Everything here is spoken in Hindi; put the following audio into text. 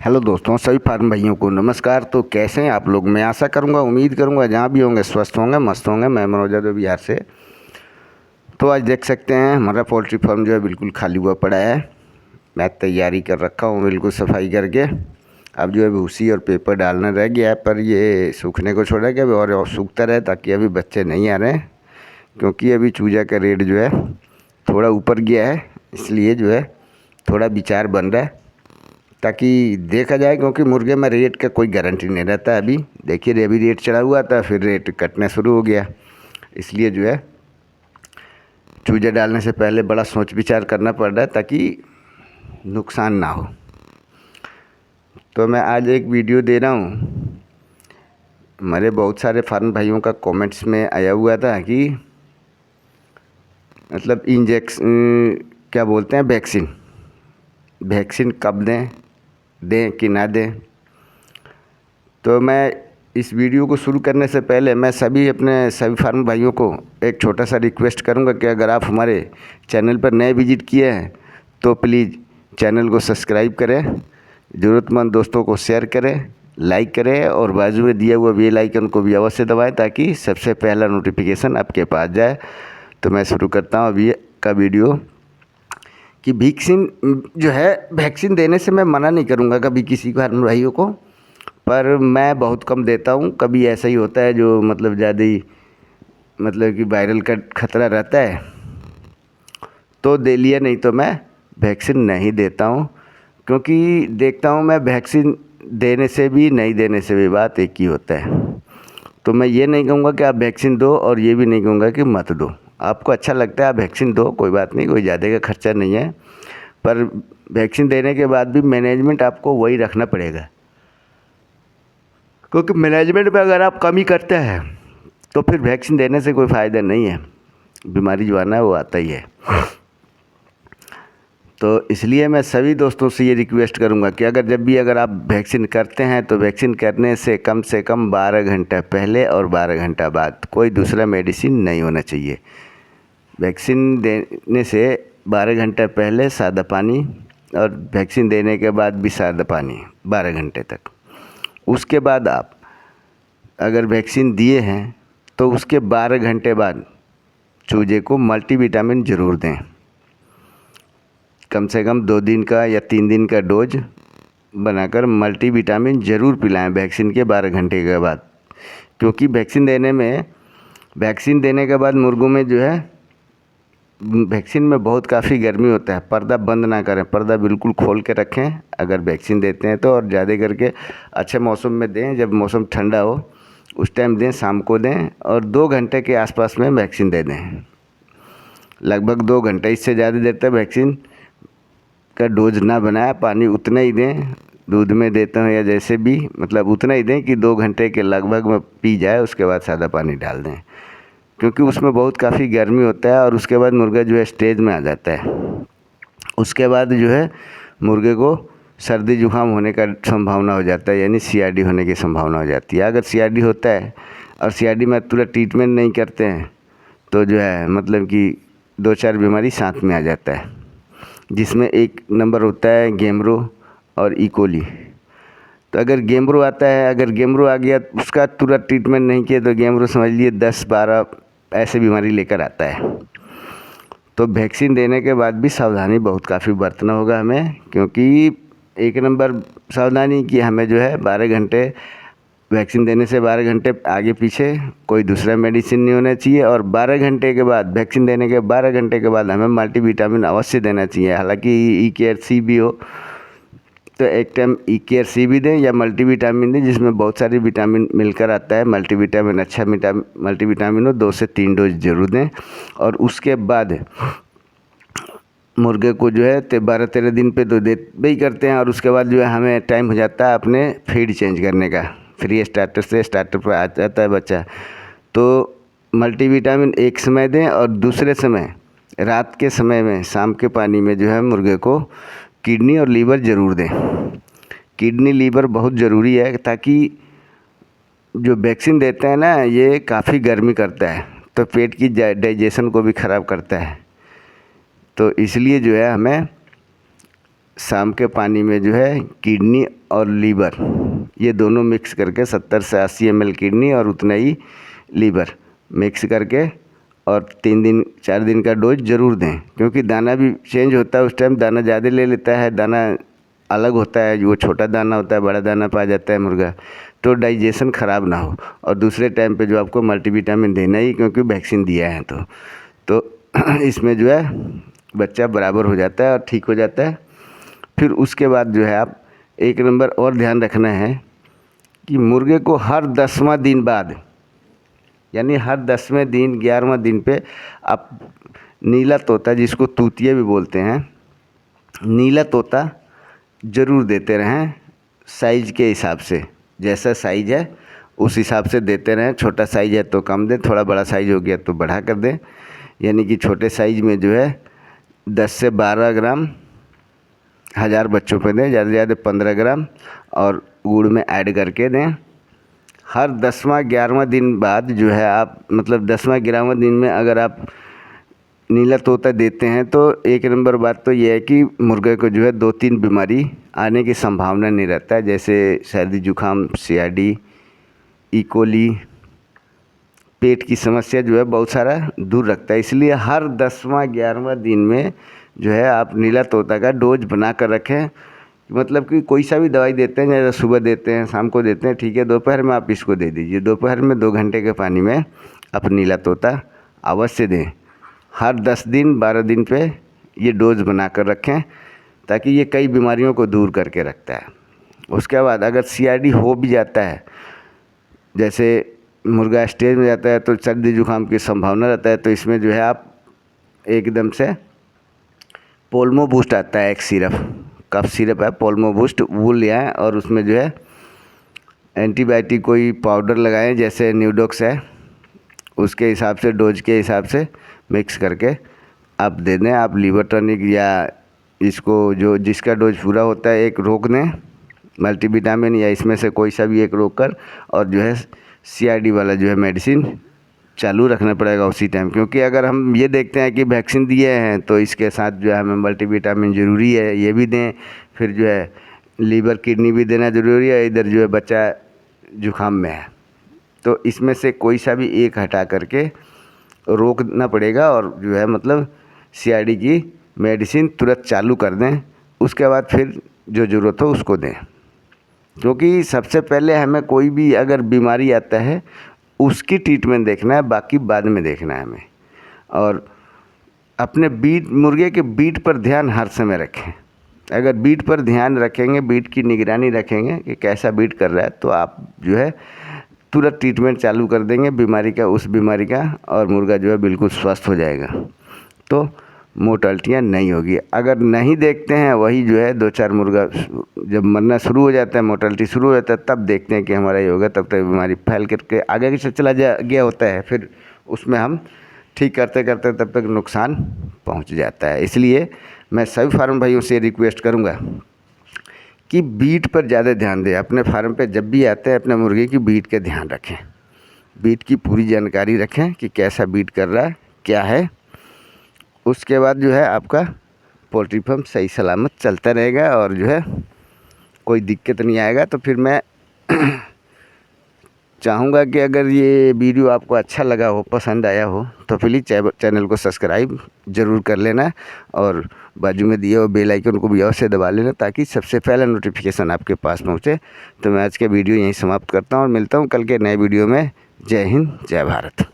हेलो दोस्तों, सभी फार्म भाइयों को नमस्कार। तो कैसे हैं आप लोग? मैं आशा करूंगा, उम्मीद करूंगा जहां भी होंगे स्वस्थ होंगे, मस्त होंगे। मैं मनोज यादव बिहार से। तो आज देख सकते हैं हमारा पोल्ट्री फार्म जो है बिल्कुल खाली हुआ पड़ा है। मैं तैयारी कर रखा हूँ बिल्कुल सफाई करके। अब जो है भूसी और पेपर डालना रह गया है, पर ये सूखने को छोड़ा गया और सूखता रहे, ताकि अभी बच्चे नहीं आ रहे हैं। क्योंकि अभी चूजा का रेट जो है थोड़ा ऊपर गया है, इसलिए जो है थोड़ा विचार बन रहा है, ताकि देखा जाए। क्योंकि मुर्गे में रेट का कोई गारंटी नहीं रहता है। अभी देखिए, अभी रेट चढ़ा हुआ था, फिर रेट कटना शुरू हो गया। इसलिए जो है चूजा डालने से पहले बड़ा सोच विचार करना पड़ रहा है, ताकि नुकसान ना हो। तो मैं आज एक वीडियो दे रहा हूँ। हमारे बहुत सारे फार्म भाइयों का कमेंट्स में आया हुआ था कि मतलब इंजेक्शन क्या बोलते हैं, वैक्सीन वैक्सीन कब दें कि ना दें। तो मैं इस वीडियो को शुरू करने से पहले मैं अपने सभी फार्म भाइयों को एक छोटा सा रिक्वेस्ट करूंगा कि अगर आप हमारे चैनल पर नए विजिट किए हैं तो प्लीज़ चैनल को सब्सक्राइब करें, ज़रूरतमंद दोस्तों को शेयर करें, लाइक करें और बाजू में दिया हुआ बेल आइकन को भी अवश्य दबाएं, ताकि सबसे पहला नोटिफिकेशन आपके पास जाए। तो मैं शुरू करता हूँ अभी का वीडियो कि वैक्सीन जो है, वैक्सीन देने से मैं मना नहीं करूँगा कभी किसी फार्म भाइयों को, पर मैं बहुत कम देता हूँ। कभी ऐसा ही होता है जो मतलब ज़्यादा ही मतलब कि वायरल का खतरा रहता है तो दे लिया, नहीं तो मैं वैक्सीन नहीं देता हूँ। क्योंकि देखता हूँ मैं, वैक्सीन देने से भी नहीं देने से भी बात एक ही होता है। तो मैं ये नहीं कहूँगा कि आप वैक्सीन दो, और ये भी नहीं कहूँगा कि मत दो। आपको अच्छा लगता है आप वैक्सीन दो, कोई बात नहीं, कोई ज़्यादा का खर्चा नहीं है। पर वैक्सीन देने के बाद भी मैनेजमेंट आपको वही रखना पड़ेगा। क्योंकि मैनेजमेंट में अगर आप कमी करते हैं तो फिर वैक्सीन देने से कोई फ़ायदा नहीं है। बीमारी जो आना है वो आता ही है। तो इसलिए मैं सभी दोस्तों से ये रिक्वेस्ट करूंगा कि अगर आप वैक्सीन करते हैं तो वैक्सीन करने से कम 12 घंटा पहले और 12 घंटा बाद कोई दूसरा मेडिसिन नहीं होना चाहिए। वैक्सीन देने से 12 घंटा पहले सादा पानी, और वैक्सीन देने के बाद भी सादा पानी 12 घंटे तक। उसके बाद आप अगर वैक्सीन दिए हैं तो उसके 12 घंटे बाद चूजे को मल्टीविटामिन ज़रूर दें। कम से कम 2 दिन का या 3 दिन का डोज बनाकर मल्टीविटामिन ज़रूर पिलाएं वैक्सीन के 12 घंटे के बाद। क्योंकि वैक्सीन देने के बाद मुर्गों में जो है, वैक्सीन में बहुत काफ़ी गर्मी होता है। पर्दा बंद ना करें, पर्दा बिल्कुल खोल के रखें अगर वैक्सीन देते हैं तो। और ज़्यादा करके अच्छे मौसम में दें, जब मौसम ठंडा हो उस टाइम दें, शाम को दें, और 2 घंटे के आसपास में वैक्सीन दे दें। लगभग 2 घंटे, इससे ज़्यादा देर तक वैक्सीन का डोज ना बनाए। पानी उतना ही दें, दूध में देते हैं या जैसे भी, मतलब उतना ही दें कि 2 घंटे के लगभग में पी जाए। उसके बाद सादा पानी डाल दें, क्योंकि उसमें बहुत काफ़ी गर्मी होता है। और उसके बाद मुर्गा जो है स्टेज में आ जाता है। उसके बाद जो है मुर्गे को सर्दी जुकाम होने का संभावना हो जाता है, यानी सीआरडी होने की संभावना हो जाती है। अगर सीआरडी होता है और सीआरडी में तुरंत ट्रीटमेंट नहीं करते हैं तो जो है मतलब कि 2-4 बीमारी साथ में आ जाता है, जिसमें एक नंबर होता है गेमरो और इकोली। तो अगर गेमरो आता है, अगर गेमरो आ गया, उसका तुरंत ट्रीटमेंट नहीं किया तो गेमरो समझ लिए 10-12 ऐसे बीमारी लेकर आता है। तो वैक्सीन देने के बाद भी सावधानी बहुत काफ़ी बरतना होगा हमें। क्योंकि एक नंबर सावधानी कि हमें जो है 12 घंटे, वैक्सीन देने से 12 घंटे आगे पीछे कोई दूसरा मेडिसिन नहीं होना चाहिए। और 12 घंटे के बाद, वैक्सीन देने के 12 घंटे के बाद हमें मल्टीविटामिन अवश्य देना चाहिए। हालांकि ई केयर सी भी हो तो एक टाइम ई केयर सी भी दें या मल्टीविटामिन दें, जिसमें बहुत सारी विटामिन मिलकर आता है। मल्टीविटामिन अच्छा मल्टीविटामिन हो, 2 से 3 डोज जरूर दें। और उसके बाद मुर्गे को जो है 12-13 दिन पे तो दे ही करते हैं। और उसके बाद जो है हमें टाइम हो जाता है अपने फीड चेंज करने का। फ्री स्टार्टर से स्टार्टर पर आ जाता है बच्चा। तो मल्टीविटामिन एक समय दें, और दूसरे समय रात के समय में शाम के पानी में जो है मुर्गे को किडनी और लीवर ज़रूर दें। किडनी लीवर बहुत ज़रूरी है, ताकि जो वैक्सीन देते हैं ना, ये काफ़ी गर्मी करता है तो पेट की डाइजेशन को भी ख़राब करता है। तो इसलिए जो है हमें शाम के पानी में जो है किडनी और लीवर ये दोनों मिक्स करके 70 से 80 ml किडनी और उतना ही लीवर मिक्स करके और 3 दिन 4 दिन का डोज ज़रूर दें, क्योंकि दाना भी चेंज होता है। उस टाइम दाना ज़्यादा ले लेता है, दाना अलग होता है, वो छोटा दाना होता है, बड़ा दाना पा जाता है मुर्गा, तो डाइजेशन ख़राब ना हो। और दूसरे टाइम पे जो आपको मल्टीविटामिन देना ही, क्योंकि वैक्सीन दिया है तो इसमें जो है बच्चा बराबर हो जाता है और ठीक हो जाता है। फिर उसके बाद जो है आप एक नंबर और ध्यान रखना है कि मुर्गे को हर 10वां दिन बाद, यानी हर 10वें दिन 11वां दिन पे आप नीला तोता, जिसको तूतिया भी बोलते हैं, नीला तोता ज़रूर देते रहें। साइज़ के हिसाब से, जैसा साइज़ है उस हिसाब से देते रहें। छोटा साइज़ है तो कम दें, थोड़ा बड़ा साइज़ हो गया तो बढ़ा कर दें। यानी कि छोटे साइज़ में जो है 10 से 12 ग्राम 1000 बच्चों पे दें, ज़्यादा से ज़्यादा 15 ग्राम, और गुड़ में ऐड करके दें। हर 10वां 11वां दिन बाद जो है आप, मतलब 10वां 11वां दिन में अगर आप नीला तोता देते हैं तो एक नंबर बात तो ये है कि मुर्गे को जो है 2-3 बीमारी आने की संभावना नहीं रहता है, जैसे सर्दी जुकाम, CRD, ई कोली, पेट की समस्या जो है बहुत सारा दूर रखता है। इसलिए हर 10वां 11वां दिन में जो है आप नीला तोता का डोज बना कर रखें। मतलब कि कोई सा भी दवाई देते हैं, जैसे सुबह देते हैं, शाम को देते हैं, ठीक है, दोपहर में आप इसको दे दीजिए। दोपहर में 2 घंटे के पानी में आप नीला तोता अवश्य दें। हर 10 दिन 12 दिन पे ये डोज बना कर रखें, ताकि ये कई बीमारियों को दूर करके रखता है। उसके बाद अगर CRD हो भी जाता है, जैसे मुर्गा स्टेज में जाता है तो सर्दी जुकाम की संभावना रहता है, तो इसमें जो है आप एकदम से पोल्मो बूस्ट आता है, एक सिरप, कफ सिरप है पोल्मो बूस्ट, वो ले आएँ और उसमें जो है एंटीबायोटिक कोई पाउडर लगाएं, जैसे न्यूडोक्स है, उसके हिसाब से डोज के हिसाब से मिक्स करके आप दे दें। आप लीवर टॉनिक या इसको जो जिसका डोज पूरा होता है एक रोक दें, मल्टीविटामिन या इसमें से कोई सा भी एक रोक कर, और जो है CRD वाला जो है मेडिसिन चालू रखना पड़ेगा उसी टाइम। क्योंकि अगर हम ये देखते हैं कि वैक्सीन दिए हैं तो इसके साथ जो है हमें मल्टीविटामिन ज़रूरी है, ये भी दें, फिर जो है लीवर किडनी भी देना ज़रूरी है, इधर जो है बच्चा जुकाम में है, तो इसमें से कोई सा भी एक हटा करके रोकना पड़ेगा और जो है मतलब CRD की मेडिसिन तुरंत चालू कर दें। उसके बाद फिर जो ज़रूरत हो उसको दें, क्योंकि सबसे पहले हमें कोई भी अगर बीमारी आता है उसकी ट्रीटमेंट देखना है, बाकी बाद में देखना है हमें। और अपने बीट, मुर्गे के बीट पर ध्यान हर समय रखें। अगर बीट पर ध्यान रखेंगे, बीट की निगरानी रखेंगे कि कैसा बीट कर रहा है, तो आप जो है तुरंत ट्रीटमेंट चालू कर देंगे बीमारी का, उस बीमारी का, और मुर्गा जो है बिल्कुल स्वस्थ हो जाएगा, तो मोर्टालिटियाँ नहीं होगी। अगर नहीं देखते हैं, वही जो है 2-4 मुर्गा जब मरना शुरू हो जाता है, मोर्टालिटी शुरू हो जाता है, तब देखते हैं कि हमारा ये होगा, तब तक बीमारी फैल करके आगे से चला गया होता है, फिर उसमें हम ठीक करते करते तब तक नुकसान पहुंच जाता है। इसलिए मैं सभी फार्म भाइयों से रिक्वेस्ट करूंगा कि बीट पर ज़्यादा ध्यान दें। अपने फार्म पे जब भी आते हैं अपने मुर्गे की बीट का ध्यान रखें, बीट की पूरी जानकारी रखें कि कैसा बीट कर रहा है, क्या है। उसके बाद जो है आपका पोल्ट्री फार्म सही सलामत चलता रहेगा और जो है कोई दिक्कत नहीं आएगा। तो फिर मैं चाहूँगा कि अगर ये वीडियो आपको अच्छा लगा हो, पसंद आया हो, तो प्लीज़ चैनल को सब्सक्राइब ज़रूर कर लेना और बाजू में दिए हुए बेल आइकन को भी अवश्य दबा लेना, ताकि सबसे पहले नोटिफिकेशन आपके पास पहुँचे। तो मैं आज के वीडियो यहीं समाप्त करता हूँ और मिलता हूँ कल के नए वीडियो में। जय हिंद, जय भारत।